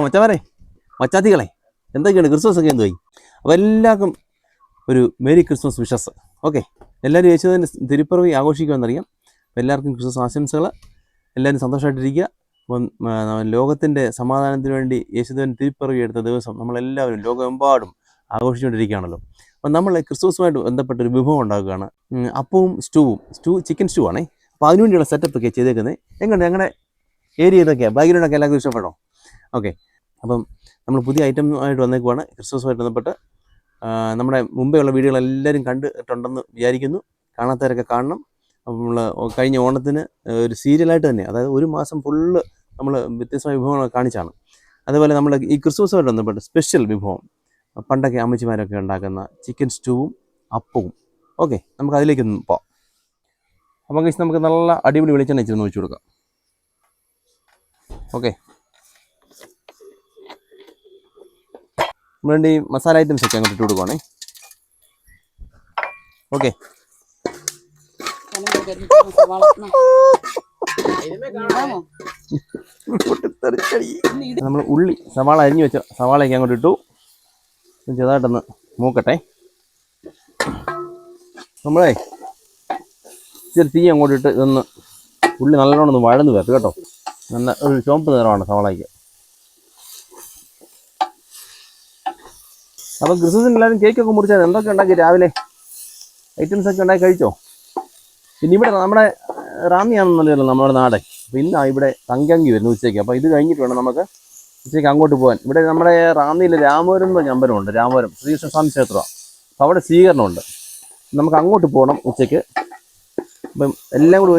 മച്ചാമാരെ മച്ചാത്തികളെ എന്തൊക്കെയാണ് ക്രിസ്മസ് ഒക്കെ എന്തുപോയി. അപ്പോൾ എല്ലാവർക്കും ഒരു മേരി ക്രിസ്മസ് വിഷസ്. ഓക്കെ, എല്ലാവരും യേശുവിൻ്റെ തിരുപ്പിറവി ആഘോഷിക്കുമെന്നറിയാം. അപ്പോൾ എല്ലാവർക്കും ക്രിസ്മസ് ആശംസകൾ. എല്ലാവരും സന്തോഷമായിട്ടിരിക്കുക. അപ്പം ലോകത്തിൻ്റെ സമാധാനത്തിന് വേണ്ടി യേശുദേവൻ തിരുപ്പിറവി എടുത്ത ദിവസം നമ്മളെല്ലാവരും ലോകമെമ്പാടും ആഘോഷിച്ചുകൊണ്ടിരിക്കുകയാണല്ലോ. അപ്പം നമ്മൾ ക്രിസ്മസുമായിട്ട് ബന്ധപ്പെട്ടൊരു വിഭവം ഉണ്ടാക്കുകയാണ്. അപ്പവും സ്റ്റൂവും ചിക്കൻ സ്റ്റൂ ആണേ. അപ്പോൾ അതിനുവേണ്ടിയുള്ള സെറ്റപ്പ് ഒക്കെ ചെയ്തേക്കുന്നത് എങ്ങനെ ഞങ്ങളുടെ ഏരിയ ഇതൊക്കെയാണ്. ബാക്ക്ഗ്രൗണ്ടൊക്കെ എല്ലാവർക്കും ഇഷ്ടപ്പെട്ടോ? ഓക്കെ, അപ്പം നമ്മൾ പുതിയ ഐറ്റമായിട്ട് വന്നേക്കുവാണ് ക്രിസ്മസുമായിട്ട് ബന്ധപ്പെട്ട്. നമ്മുടെ മുമ്പേ ഉള്ള വീഡിയോകളെല്ലാവരും കണ്ടിട്ടുണ്ടെന്ന് വിചാരിക്കുന്നു. കാണാത്തവരൊക്കെ കാണണം. അപ്പം നമ്മൾ കഴിഞ്ഞ ഓണത്തിന് ഒരു സീരിയലായിട്ട് തന്നെ, അതായത് ഒരു മാസം ഫുള്ള് നമ്മൾ വ്യത്യസ്തമായ വിഭവങ്ങളൊക്കെ കാണിച്ചാണ്. അതുപോലെ നമ്മൾ ഈ ക്രിസ്മസുമായിട്ട് ബന്ധപ്പെട്ട് സ്പെഷ്യൽ വിഭവം പണ്ടൊക്കെ അമ്മച്ചിമാരൊക്കെ ഉണ്ടാക്കുന്ന ചിക്കൻ സ്റ്റൂവും അപ്പവും. ഓക്കെ, നമുക്ക് അതിലേക്ക് പോകാം. അപ്പം കഴിച്ച് നമുക്ക് നല്ല അടിപൊളി വെളിച്ചെണ്ണ വെച്ച് ഒഴിച്ചു കൊടുക്കാം. ഓക്കെ, വേണ്ടി മസാല ഐറ്റംസ് ഒക്കെ അങ്ങോട്ട് ഇട്ട് കൊടുക്കുവാണേ. ഓക്കെ, നമ്മൾ ഉള്ളി സവാള അരിഞ്ഞു വെച്ച സവാളയൊക്കെ അങ്ങോട്ട് ഇട്ടു. ചെറുതായിട്ടൊന്ന് മൂക്കട്ടെ. നമ്മളെ ഇച്ചിരി തീ അങ്ങോട്ട് ഇട്ട് ഇതൊന്ന് ഉള്ളി നല്ലോണം ഒന്ന് വഴന്ന് വരട്ടെ കേട്ടോ. നല്ല ഒരു ചുവപ്പ് നിറമാണ് സവാളയ്ക്ക്. അപ്പം ക്രിസ്മസിന് എല്ലാവരും കേക്കൊക്കെ മുറിച്ചാൽ എന്തൊക്കെ ഉണ്ടാക്കി രാവിലെ ഐറ്റംസ് ഒക്കെ ഉണ്ടാക്കി കഴിച്ചോ? പിന്നെ ഇവിടെ നമ്മുടെ റാന്നിയാണെന്നല്ലോ നമ്മുടെ നാട്. അപ്പോൾ ഇന്നാണ് ഇവിടെ തങ്കങ്കി വരുന്നത് ഉച്ചയ്ക്ക്. അപ്പോൾ ഇത് കഴിഞ്ഞിട്ട് വേണം നമുക്ക് ഉച്ചയ്ക്ക് അങ്ങോട്ട് പോകാൻ. ഇവിടെ നമ്മുടെ റാന്നിയിൽ രാമപുരം എന്ന അമ്പലമുണ്ട്, രാമപുരം ശ്രീകൃഷ്ണസ്വാമി ക്ഷേത്രമാണ്. അപ്പോൾ അവിടെ സ്വീകരണമുണ്ട്. നമുക്ക് അങ്ങോട്ട് പോകണം ഉച്ചയ്ക്ക്. അപ്പം എല്ലാം കൂടി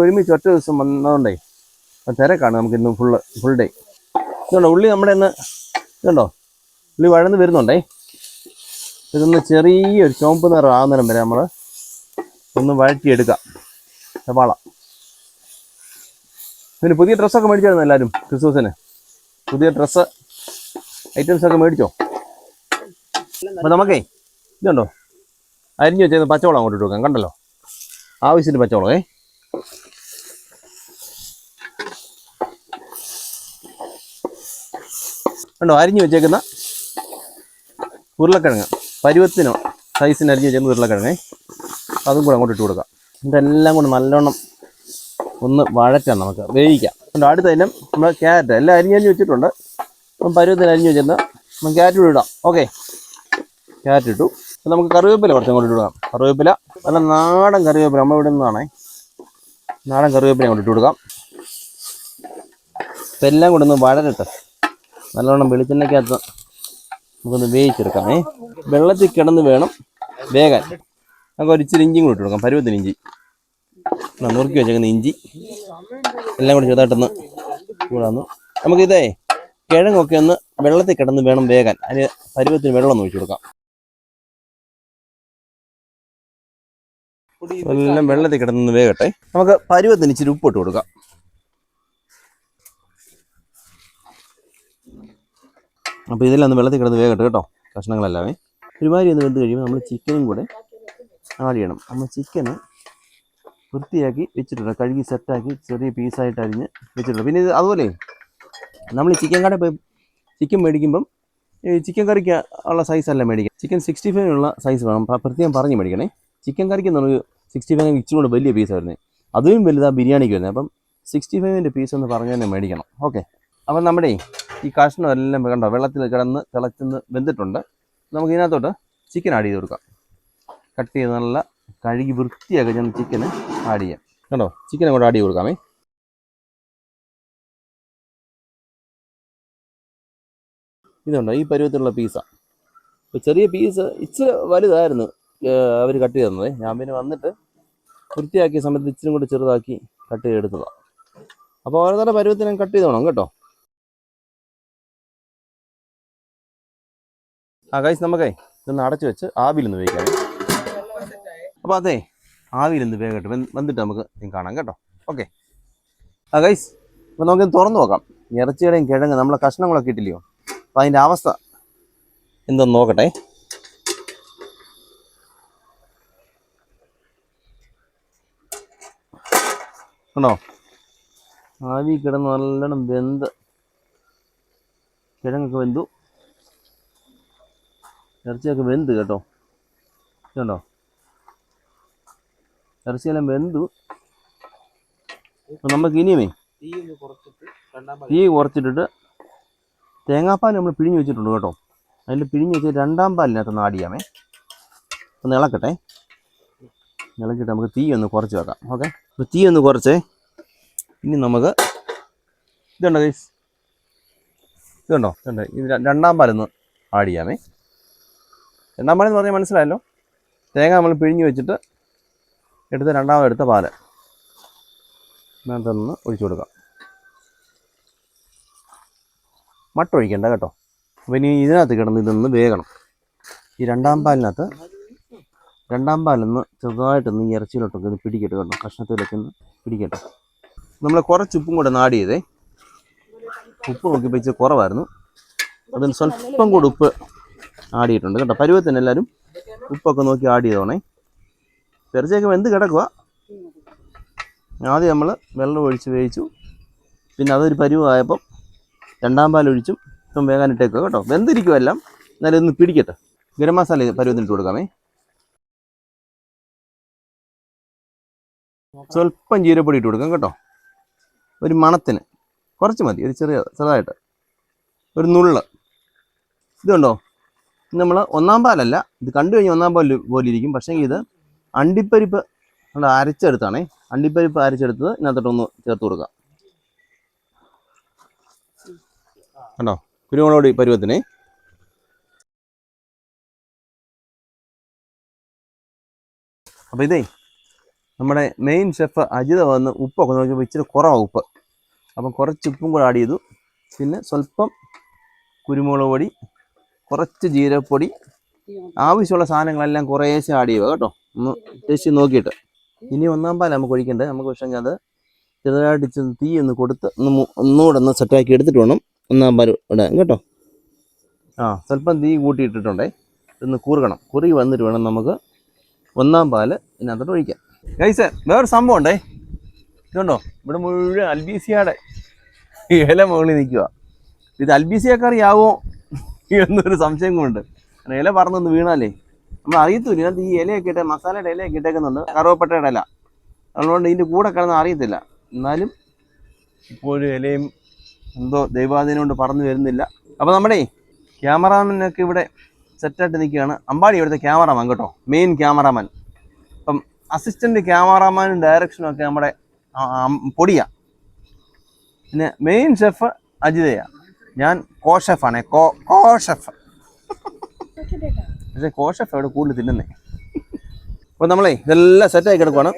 ഒരുമിച്ച് ഒറ്റ ദിവസം വന്നതുകൊണ്ടേ അപ്പം തിരക്കാണ് നമുക്ക് ഇന്ന് ഫുൾ ഡേ. ഇതുണ്ടോ ഉള്ളി നമ്മുടെ ഇന്ന് ഇതുണ്ടോ ഉള്ളി വഴന്ന് വരുന്നുണ്ടേ. ഇതൊന്ന് ചെറിയൊരു ചുവപ്പ് നിറം ആകുന്നേരം വരെ നമ്മൾ ഒന്ന് വഴറ്റിയെടുക്കാം സവാള. പിന്നെ പുതിയ ഡ്രസ്സൊക്കെ മേടിച്ചായിരുന്നു എല്ലാവരും ക്രിസ്മസിന്. പുതിയ ഡ്രസ്സ് ഐറ്റംസൊക്കെ മേടിച്ചോ? അപ്പോൾ നമുക്കേ ഇതുണ്ടോ അരിഞ്ഞു വെച്ചത് പച്ചവളം അങ്ങോട്ട് ഇട്ട് വെക്കാം. കണ്ടല്ലോ, ആവശ്യത്തിന് പച്ചവളമേ. കണ്ടോ അരിഞ്ഞു വെച്ചേക്കുന്ന ഉരുളക്കിഴങ്ങ്, പരുവത്തിനോ സൈസിന് അരിഞ്ഞ് വെച്ചേക്കുന്ന ഉരുളക്കിഴങ്ങേ. അതും കൂടെ അങ്ങോട്ട് ഇട്ട് കൊടുക്കാം. ഇതെല്ലാം കൂടെ നല്ലോണം ഒന്ന് വഴറ്റാം, നമുക്ക് വേവിക്കാം. അതുകൊണ്ട് അടുത്ത ഇനം നമ്മൾ ക്യാരറ്റ് എല്ലാം അരിഞ്ഞ് വെച്ചിട്ടുണ്ട്. അപ്പം പരുവത്തിന് അരിഞ്ഞ് വെച്ചിരുന്ന നമുക്ക് ക്യാരറ്റ് കൂടെ ഇടാം. ഓക്കെ, ക്യാരറ്റ് ഇട്ടു. അപ്പം നമുക്ക് കറിവേപ്പില കുറച്ച് അങ്ങോട്ട് ഇട്ട് കൊടുക്കാം. കറിവേപ്പില നല്ല നാടൻ കറിവേപ്പില നമ്മൾ ഇവിടെ നിന്നാണേ. നാടൻ കറിവേപ്പില അങ്ങോട്ട് ഇട്ട് കൊടുക്കാം. അപ്പം എല്ലാം കൂടെ ഒന്ന് വഴരട്ടെ. നല്ലോണം വെളിച്ചെണ്ണയ്ക്കകത്ത് നമുക്കൊന്ന് വേവിച്ചെടുക്കാമേ. വെള്ളത്തിൽ കിടന്ന് വേണം വേകാൻ. നമുക്ക് ഒരു ഇച്ചിരി ഇഞ്ചിയും കൂടി ഇട്ട് കൊടുക്കാം. പരുവത്തിന് ഇഞ്ചി നുറുക്കി വെച്ചേക്കുന്ന ഇഞ്ചി എല്ലാം കൂടി ചെറുതായിട്ടൊന്ന് കൂടാന്ന്. നമുക്കിതേ കിഴങ്ങൊക്കെ ഒന്ന് വെള്ളത്തിൽ കിടന്ന് വേണം വേകാൻ. അതിന് പരുവത്തിന് വെള്ളം ഒന്ന് ഒഴിച്ചു കൊടുക്കാം. എല്ലാം വെള്ളത്തിൽ കിടന്ന് വേകട്ടെ. നമുക്ക് പരുവത്തിന് ഇച്ചിരി ഉപ്പിട്ട് കൊടുക്കാം. അപ്പോൾ ഇതെല്ലാം ഒന്ന് വെള്ളത്തിൽ കിടന്ന് വേകട്ടെ കേട്ടോ. കഷ്ണങ്ങളെല്ലാമേ ഒരുമാതിരി ഒന്ന് വെന്ത് കഴിയുമ്പോൾ നമ്മൾ ചിക്കനും കൂടെ ആഡ് ചെയ്യണം. നമ്മൾ ചിക്കന് വൃത്തിയാക്കി വെച്ചിട്ടുണ്ട്, കഴുകി സെറ്റാക്കി ചെറിയ പീസായിട്ട് അരിഞ്ഞ് വെച്ചിട്ടുണ്ട്. പിന്നെ ഇത് അതുപോലെ നമ്മൾ ചിക്കൻ കടയിൽ പോയി ചിക്കൻ മേടിക്കുമ്പം ഈ ചിക്കൻ കറിക്ക് ഉള്ള സൈസല്ല മേടിക്കാം. ചിക്കൻ 65 സൈസ് വേണം, പ്രത്യേകം പറഞ്ഞ് മേടിക്കണേ. ചിക്കൻ കറിക്ക് എന്ന് പറഞ്ഞാൽ 65 ഇച്ചിരി കൂടെ വലിയ പീസ് വരുന്നത്, അതും വലുതാണ് ബിരിയാണിക്ക് വരുന്നത്. അപ്പം 65 പീസ് എന്ന് പറഞ്ഞ് തന്നെ മേടിക്കണം. ഓക്കെ, അപ്പം നമ്മുടെ ഈ കഷ്ണം എല്ലാം കണ്ടോ വെള്ളത്തിൽ കിടന്ന് തിളച്ചെന്ന് വെന്തിട്ടുണ്ട്. നമുക്ക് ഇതിനകത്തോട്ട് ചിക്കൻ ആഡ് ചെയ്ത് കൊടുക്കാം. കട്ട് ചെയ്ത് നല്ല കഴുകി വൃത്തിയാക്കി ഞാൻ ചിക്കന് ആഡ് ചെയ്യാം. കണ്ടോ, ചിക്കൻ അങ്ങോട്ട് ആഡ് ചെയ്ത് കൊടുക്കാമേ. ഇതുണ്ടോ ഈ പരുവത്തിലുള്ള പീസാണ്. ഇപ്പോൾ ചെറിയ പീസ് ഇച്ചിരി വലുതായിരുന്നു അവർ കട്ട് ചെയ്ത് തന്നത്. ഞാൻ പിന്നെ വന്നിട്ട് വൃത്തിയാക്കിയ സമയത്ത് ഇച്ചിരി കൂടി ചെറുതാക്കി കട്ട് ചെയ്തെടുത്തതാണ്. അപ്പോൾ ഓരോരുത്തരുടെ പരുവത്തിന് കട്ട് ചെയ്ത് വേണം കേട്ടോ. ഗൈസ് നമുക്കേ ഇതൊന്ന് അടച്ചു വെച്ച് ആവിയിലൊന്ന് വേവിക്കാം. അപ്പോൾ അതെ ആവിയിലൊന്ന് വേഗട്ടെ, വന്നിട്ട് നമുക്ക് കാണാം കേട്ടോ. ഓക്കെ, ഗൈസ് അപ്പോൾ നമുക്കിത് തുറന്ന് നോക്കാം. ഇറച്ചിയുടെയും കിഴങ്ങ് നമ്മളെ കഷ്ണങ്ങളൊക്കെ ഇട്ടില്ലയോ, അപ്പോൾ അതിൻ്റെ അവസ്ഥ എന്തെന്ന് നോക്കട്ടെ. കണ്ടോ ആവി കിടന്ന് നല്ലോണം വെന്ത് കിഴങ്ങൊക്കെ വെന്തു, ഇറച്ചിയൊക്കെ വെന്ത് കേട്ടോ. ഇതുണ്ടോ, ഇറച്ചിയെല്ലാം വെന്തു. അപ്പം നമുക്ക് ഇനിയുമേ തീ കുറച്ചിട്ടിട്ട് തേങ്ങാപ്പാൽ നമ്മൾ പിഴിഞ്ഞ് വെച്ചിട്ടുണ്ട് കേട്ടോ. അതിൽ പിഴിഞ്ഞ് വെച്ച് രണ്ടാം പാലിനകത്ത് ആഡ് ചെയ്യാമേ. ഒന്ന് ഇളക്കട്ടെ. ഇളക്കിയിട്ട് നമുക്ക് തീ ഒന്ന് കുറച്ച് വെക്കാം. ഓക്കെ, അപ്പോൾ തീ ഒന്ന് കുറച്ചേ. ഇനി നമുക്ക് ഇതുണ്ടോ ഗൈസ്, ഇതുണ്ടോ, ഇത് രണ്ടാം പാലൊന്ന് ആഡ് ചെയ്യാമേ. രണ്ടാം പാലെന്ന് പറഞ്ഞാൽ മനസ്സിലായല്ലോ, തേങ്ങ നമ്മൾ പിഴിഞ്ഞ് വെച്ചിട്ട് രണ്ടാമതെടുത്ത പാല് ഇതിനകത്തൊന്ന് ഒഴിച്ചു കൊടുക്കാം. മട്ട ഒഴിക്കണ്ട കേട്ടോ. അപ്പോൾ ഇനി ഇതിനകത്ത് കിടന്ന് ഇതൊന്ന് വേകണം. ഈ രണ്ടാം പാലൊന്ന് ചെറുതായിട്ടൊന്ന് ഈ ഇറച്ചിയിലോട്ടൊക്കെ ഇത് പിടിക്കട്ടെ കേട്ടോ. കഷ്ണത്തിലൊക്കെ ഒന്ന് പിടിക്കട്ടെ. നമ്മൾ കുറച്ച് ഉപ്പും കൂടെ ഒന്ന് ആഡ് ചെയ്തേ. ഉപ്പ് നോക്കിയപ്പോൾ ഇച്ചിരി കുറവായിരുന്നു, അതിന് സ്വല്പം കൂടെ ഉപ്പ് ആഡ് ചെയ്തിട്ടുണ്ട് കേട്ടോ. പരുവത്തിന് എല്ലാവരും ഉപ്പൊക്കെ നോക്കി ആഡ് ചെയ്തോണേ. ഇറച്ചിയൊക്കെ വെന്ത് കിടക്കുക. ആദ്യം നമ്മൾ വെള്ളം ഒഴിച്ച് വേവിച്ചു, പിന്നെ അതൊരു പരുവമായപ്പം രണ്ടാം പാലൊഴിച്ചും ഇപ്പം വേകാനിട്ടേക്കുക കേട്ടോ. വെന്തിരിക്കുക എല്ലാം, എന്നാലും ഒന്ന് പിടിക്കട്ടെ. ഗരം മസാല പരുവത്തിനിട്ട് കൊടുക്കാമേ. സ്വല്പം ജീരപ്പൊടി ഇട്ട് കൊടുക്കാം കേട്ടോ, ഒരു മണത്തിന് കുറച്ച് മതി, ഒരു ചെറുതായിട്ട് ഒരു നുള്ള്. ഇതുണ്ടോ, നമ്മൾ ഒന്നാം പാലല്ല, ഇത് കണ്ടു കഴിഞ്ഞാൽ ഒന്നാം പാൽ പോലെ ഇരിക്കും. പക്ഷേ ഇത് അണ്ടിപ്പരിപ്പ് നമ്മൾ അരച്ചെടുത്താണേ. അണ്ടിപ്പരിപ്പ് അരച്ചെടുത്തത് ഇതിനകത്തോട്ടൊന്ന് ചേർത്ത് കൊടുക്കാം കണ്ടോ, കുരുമുളക് പൊടി പരുവത്തിന്. അപ്പോൾ ഇതേ നമ്മുടെ മെയിൻ ഷെഫ് അജിത വന്ന് ഉപ്പൊക്കെ നോക്കിയപ്പോൾ ഇച്ചിരി കുറവാണ് ഉപ്പ്. അപ്പം കുറച്ച് ഉപ്പും കൂടെ ആഡ് ചെയ്തു. പിന്നെ സ്വല്പം കുരുമുളക് പൊടി, കുറച്ച് ജീരകപ്പൊടി, ആവശ്യമുള്ള സാധനങ്ങളെല്ലാം കുറേശ്ശെ ആഡ് ചെയ്യുക കേട്ടോ, ഒന്ന് ടേസ്റ്റ് നോക്കിയിട്ട്. ഇനി ഒന്നാം പാൽ നമുക്ക് ഒഴിക്കേണ്ടത്. നമുക്ക് പക്ഷേ അത് ചെറുതായിട്ട് തീ ഒന്ന് കൊടുത്ത് ഒന്നുകൂടെ ഒന്ന് സെറ്റാക്കി എടുത്തിട്ട് വേണം ഒന്നാം പാൽ ഇടാൻ കേട്ടോ. സ്വല്പം തീ കൂട്ടിയിട്ടിട്ടുണ്ടേ, ഇതൊന്ന് കുറുകണം. കുറുകി വന്നിട്ട് വേണം നമുക്ക് ഒന്നാം പാൽ ഇതിനകത്തോട്ട് ഒഴിക്കാം. ഗൈസ്, വേറൊരു സംഭവം ഉണ്ടേ. ഇതുണ്ടോ, ഇവിടെ മുഴുവൻ അൽബീസിയയുടെ ഇല മുകളിൽ നിൽക്കുക. ഇത് അൽബീസിയക്കറിയാവോ എന്നൊരു സംശയം കൊണ്ട്. ഇല പറന്നൊന്ന് വീണാലേ നമ്മൾ അറിയത്തില്ല. ഇതിനകത്ത് ഈ ഇലയൊക്കെ ഇട്ട് മസാലയുടെ ഇലയൊക്കെ ഇട്ടേക്കുന്നുണ്ട്, കറുവപ്പട്ടയുടെ ഇല. അതുകൊണ്ട് ഇതിൻ്റെ കൂടെ കിടന്ന് അറിയത്തില്ല. എന്നാലും ഇപ്പോൾ ഒരു ഇലയും എന്തോ ദൈവാധീനം കൊണ്ട് പറന്നു വരുന്നില്ല. അപ്പോൾ നമ്മുടെ ക്യാമറാമാനൊക്കെ ഇവിടെ സെറ്റായിട്ട് നിൽക്കുകയാണ്. അമ്പാടി ഇവിടുത്തെ ക്യാമറാമാൻ കേട്ടോ, മെയിൻ ക്യാമറാമാൻ. അപ്പം അസിസ്റ്റൻറ്റ് ക്യാമറാമാനും ഡയറക്ഷനും ഒക്കെ നമ്മുടെ പൊടിയാണ്. പിന്നെ മെയിൻ ഷെഫ് അജിതയാണ്. ഞാൻ ഷെഫാണേ, ഷെഫ്. പക്ഷേ ഷെഫ് അവിടെ കൂടുതൽ തിന്നുന്നേ. അപ്പോൾ നമ്മളെ ഇതെല്ലാം സെറ്റായി കിടക്കുവാണ്.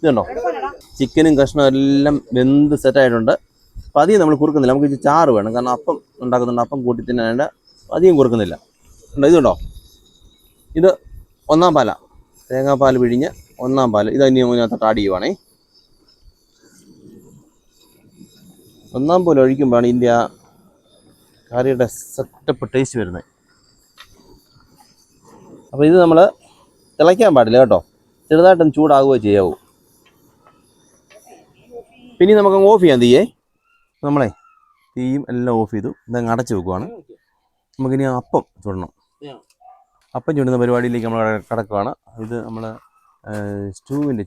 ഇതുണ്ടോ, ചിക്കനും കഷ്ണവും എല്ലാം വെന്ത് സെറ്റായിട്ടുണ്ട്. അപ്പോൾ അധികം നമ്മൾ കുറുക്കുന്നില്ല. നമുക്ക് ചാറ് വേണം, കാരണം അപ്പം ഉണ്ടാക്കുന്നുണ്ട്. അപ്പം കൂട്ടി തിന്നാണ്ട് അധികം കുറുക്കുന്നില്ല. ഇതുണ്ടോ, ഇത് ഒന്നാം പാലാണ്, തേങ്ങാപ്പാൽ പിഴിഞ്ഞ് ഒന്നാം പാൽ. ഇത് അതിനകത്തോട്ട് ആഡ് ചെയ്യുവാണേ. ഒന്നാം പാൽ ഒഴിക്കുമ്പോഴാണ് ഇതിൻ്റെ ആ കറിയുടെ സെറ്റപ്പ് ടേസ്റ്റ് വരുന്നത്. അപ്പോൾ ഇത് നമ്മൾ തിളയ്ക്കാൻ പാടില്ല കേട്ടോ, ചെറുതായിട്ടൊന്ന് ചൂടാകുകയോ ചെയ്യാവൂ. പിന്നെ നമുക്ക് ഓഫ് ചെയ്യാം തീയേ. നമ്മളെ തീയും എല്ലാം ഓഫ് ചെയ്തു, ഇതങ്ങ് അടച്ച് വെക്കുവാണ്. നമുക്കിനി അപ്പം ചുടണം. അപ്പം ചുടുന്ന പരിപാടിയിലേക്ക് നമ്മൾ കിടക്കുകയാണ്. ഇത് നമ്മൾ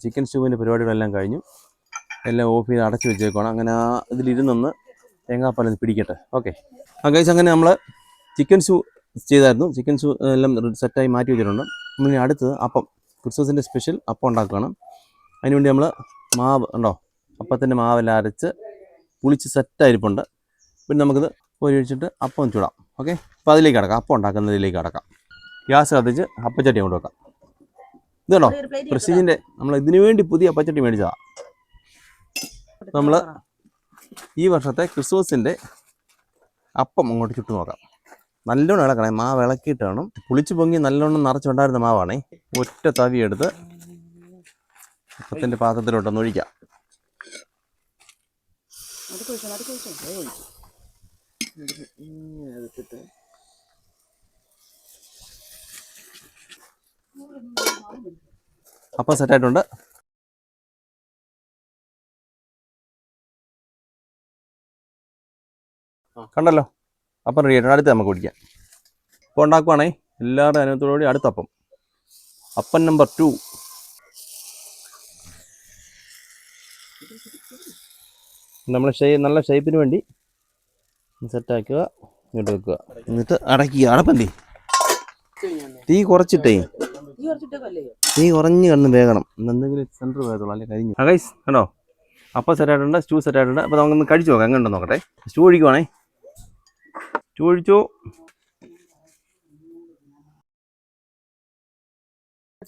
ചിക്കൻ സ്റ്റൂവിൻ്റെ പരിപാടികളെല്ലാം കഴിഞ്ഞു. എല്ലാം ഓഫ് ചെയ്ത് അടച്ച് വെച്ചേക്കുവാണ്. അങ്ങനെ ഇതിലിരുന്നൊന്ന് തേങ്ങാപ്പാൽ പിടിക്കട്ടെ. ഓക്കെ, ഗൈസ്, അങ്ങനെ നമ്മൾ ചിക്കൻ സ്റ്റൂ ചെയ്തായിരുന്നു. ചിക്കൻ സ്റ്റൂ എല്ലാം സെറ്റായി മാറ്റി വെച്ചിട്ടുണ്ട്. നമ്മളിനി അടുത്തത് അപ്പം, ക്രിസ്മസിൻ്റെ സ്പെഷ്യൽ അപ്പം ഉണ്ടാക്കുകയാണ്. അതിനുവേണ്ടി നമ്മൾ മാവ് ഉണ്ടോ, അപ്പത്തിൻ്റെ മാവെല്ലാം അരച്ച് പുളിച്ച് സെറ്റായിരിപ്പുണ്ട്. പിന്നെ നമുക്കിത് കോരി ഒഴിച്ചിട്ട് അപ്പം ചൂടാം. ഓക്കെ, അപ്പോൾ അതിലേക്ക് കിടക്കാം, അപ്പം ഉണ്ടാക്കുന്നതിലേക്ക് കിടക്കാം. ഗ്യാസ് കത്തിച്ച് അപ്പച്ചട്ടി കൊണ്ട് വെക്കാം. ഇതുണ്ടോ, പ്രസ്റ്റീജിൻ്റെ നമ്മൾ ഇതിനു വേണ്ടി പുതിയ അപ്പച്ചട്ടി മേടിച്ചതാണ്. നമ്മൾ ഈ വർഷത്തെ ക്രിസ്മസിൻ്റെ അപ്പം അങ്ങോട്ട് ചുട്ടു നോക്കാം. നല്ലോണം ഇളക്കണേ, മാവ് ഇളക്കിയിട്ട് വേണം. പുളിച്ച് പൊങ്ങി നല്ലോണം നിറച്ചുണ്ടായിരുന്ന മാവാണേ. ഒറ്റ തവി എടുത്ത് അപ്പത്തിൻ്റെ പാത്രത്തിലോട്ടൊന്ന് ഒഴിക്കാം. അപ്പം സെറ്റായിട്ടുണ്ട്. കണ്ടല്ലോ, അപ്പം റെഡി ആയിട്ടുണ്ട്. അടുത്ത് നമുക്ക് കുടിക്കാം. അപ്പോൾ ഉണ്ടാക്കുവാണേ എല്ലാവരുടെ അനുഭവത്തോടുകൂടി അടുത്തപ്പം. അപ്പം നമ്പർ 2. നമ്മൾ നല്ല ഷേപ്പിന് വേണ്ടി സെറ്റാക്കുക, ഇങ്ങോട്ട് വെക്കുക, എന്നിട്ട് അടയ്ക്കുക. അടപ്പല്ലേ തീ കുറച്ചിട്ടേ, തീ കുറഞ്ഞ് കിടന്ന് വേഗണം, എന്തെങ്കിലും സെൻറ്റർ വേഗത്തുള്ളൂ, അല്ലെങ്കിൽ കരിഞ്ഞു. ഗൈസ് കണ്ടോ, അപ്പം സെറ്റായിട്ടുണ്ട്, സ്റ്റൂ സെറ്റായിട്ടുണ്ട്. അപ്പോൾ നമുക്കൊന്ന് കഴിച്ച് നോക്കാം, എങ്ങനെ നോക്കട്ടെ. സ്റ്റൂ ഒഴിക്കുവാണേ, സ്റ്റൂ ഒഴിച്ചു.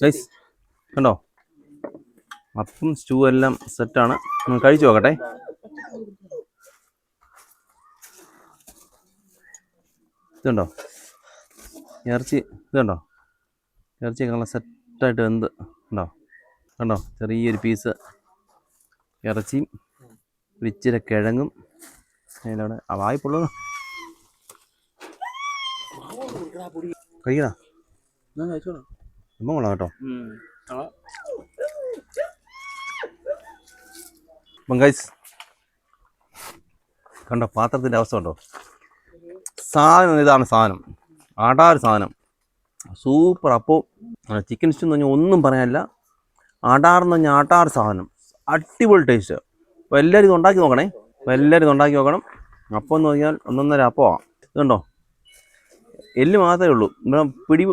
ഗൈസ് കണ്ടോ, അപ്പം സ്റ്റൂ എല്ലാം സെറ്റാണ്. നമുക്ക് കഴിച്ച് നോക്കട്ടെ. ഇതുണ്ടോ ഇറച്ചി, ഇതുണ്ടോ ഇറച്ചിയൊക്കെ നല്ല സെറ്റായിട്ട് വെന്ത് ഉണ്ടോ, കണ്ടോ ചെറിയൊരു പീസ് ഇറച്ചിയും ഒരു ഇച്ചിരി കിഴങ്ങും അതിലവിടെ വായ്പുള്ളൂ. കഴിക്കണോ, സംഭവം കൊള്ളാം കേട്ടോ. അപ്പം ഗൈസ് കണ്ടോ പാത്രത്തിൻ്റെ അവസ്ഥ ഉണ്ടോ, സാധനം ഇതാണ് സാധനം, ആടാറ് സാധനം, സൂപ്പർ. അപ്പോൾ ചിക്കൻ സ്റ്റൂ എന്ന് പറഞ്ഞാൽ ഒന്നും പറയാനില്ല, ആടാറെന്ന് പറഞ്ഞാൽ ആട്ടാറ് സാധനം, അടിപൊളി ടേസ്റ്റ്. അപ്പോൾ എല്ലാവരും ഇത് ഉണ്ടാക്കി നോക്കണേ, അപ്പോൾ എല്ലാവരും ഇത് ഉണ്ടാക്കി നോക്കണം. അപ്പം എന്ന് പറഞ്ഞാൽ ഒന്നൊന്നര അപ്പമാണ്. ഇതുണ്ടോ എല്ല് മാത്രമേ ഉള്ളൂ, ഇവിടെ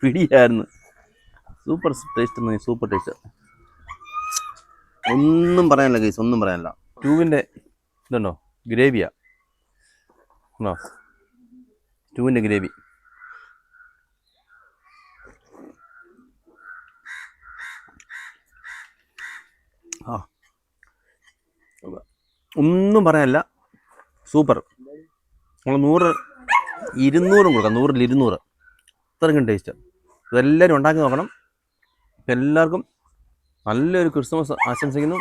പിടിയായിരുന്നു. സൂപ്പർ ടേസ്റ്റ് എന്ന് പറഞ്ഞാൽ സൂപ്പർ ടേസ്റ്റ്, ഒന്നും പറയാനില്ല ഗൈസ്, ഒന്നും പറയാനില്ല. സ്റ്റൂവിൻ്റെ ഇതുണ്ടോ ഗ്രേവിയാണ്, ഉണ്ടോ സ്റ്റൂവിൻ്റെ ഗ്രേവി. ആ ഒന്നും പറയാനില്ല, സൂപ്പർ. നമ്മൾ 100 200 കൊടുക്കാം, 100ൽ 200, അത്രയ്ക്കും ടേസ്റ്റ്. ഇതെല്ലാവരും ഉണ്ടാക്കി നോക്കണം. എല്ലാവർക്കും നല്ലൊരു ക്രിസ്മസ് ആശംസിക്കുന്നു.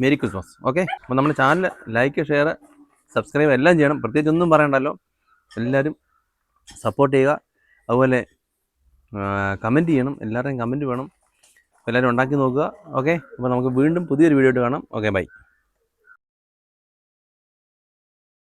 Merry Christmas. ഓക്കെ, അപ്പോൾ നമ്മുടെ ചാനൽ ലൈക്ക്, ഷെയർ, സബ്സ്ക്രൈബ് എല്ലാം ചെയ്യണം. പ്രത്യേകിച്ച് ഒന്നും പറയണ്ടല്ലോ, എല്ലാവരും സപ്പോർട്ട് ചെയ്യുക. അതുപോലെ കമൻറ്റ് ചെയ്യണം, എല്ലാവരുടെയും കമൻറ്റ് വേണം. എല്ലാവരും ഉണ്ടാക്കി നോക്കുക. ഓക്കെ, അപ്പോൾ നമുക്ക് വീണ്ടും പുതിയൊരു വീഡിയോ ആയിട്ട് കാണാം. Okay, by.